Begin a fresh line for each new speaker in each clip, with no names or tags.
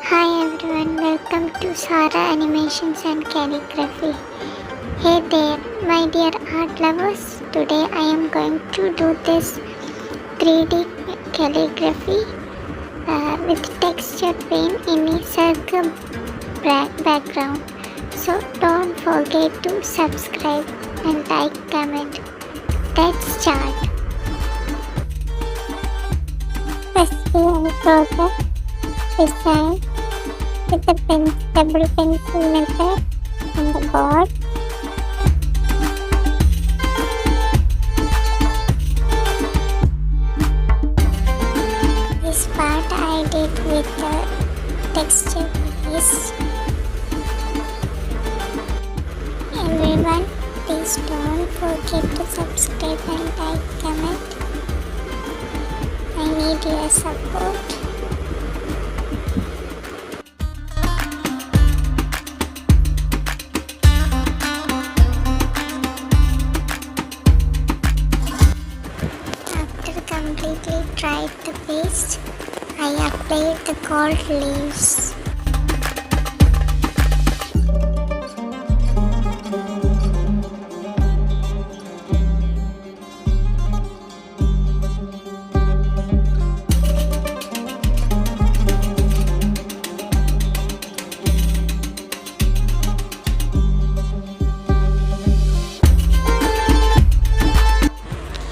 Hi everyone, welcome to Sara Animations and Calligraphy. Hey there, my dear art lovers. Today I am going to do this 3D calligraphy with texture paint in a circle background. So don't forget to subscribe and like, comment. Let's start. First we unfold design with the double pencil method on the board. This part I did with the texture piece. Everyone, please don't forget to subscribe and like, comment. I need your support. After completely dried the paste, I applied the gold leaves.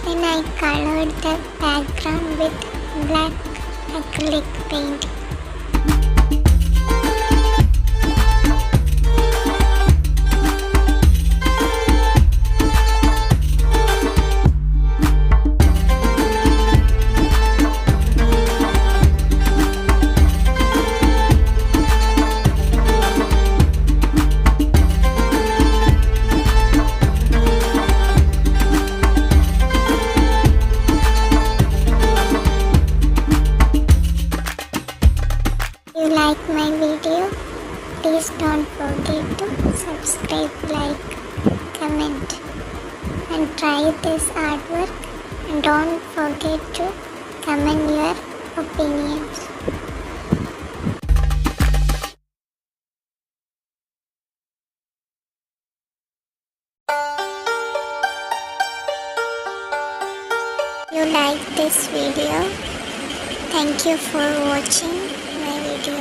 Then I colored the background with black acrylic paint. If you like my video, please don't forget to subscribe, like, comment and try this artwork, and don't forget to comment your opinions. If you like this video, thank you for watching my video.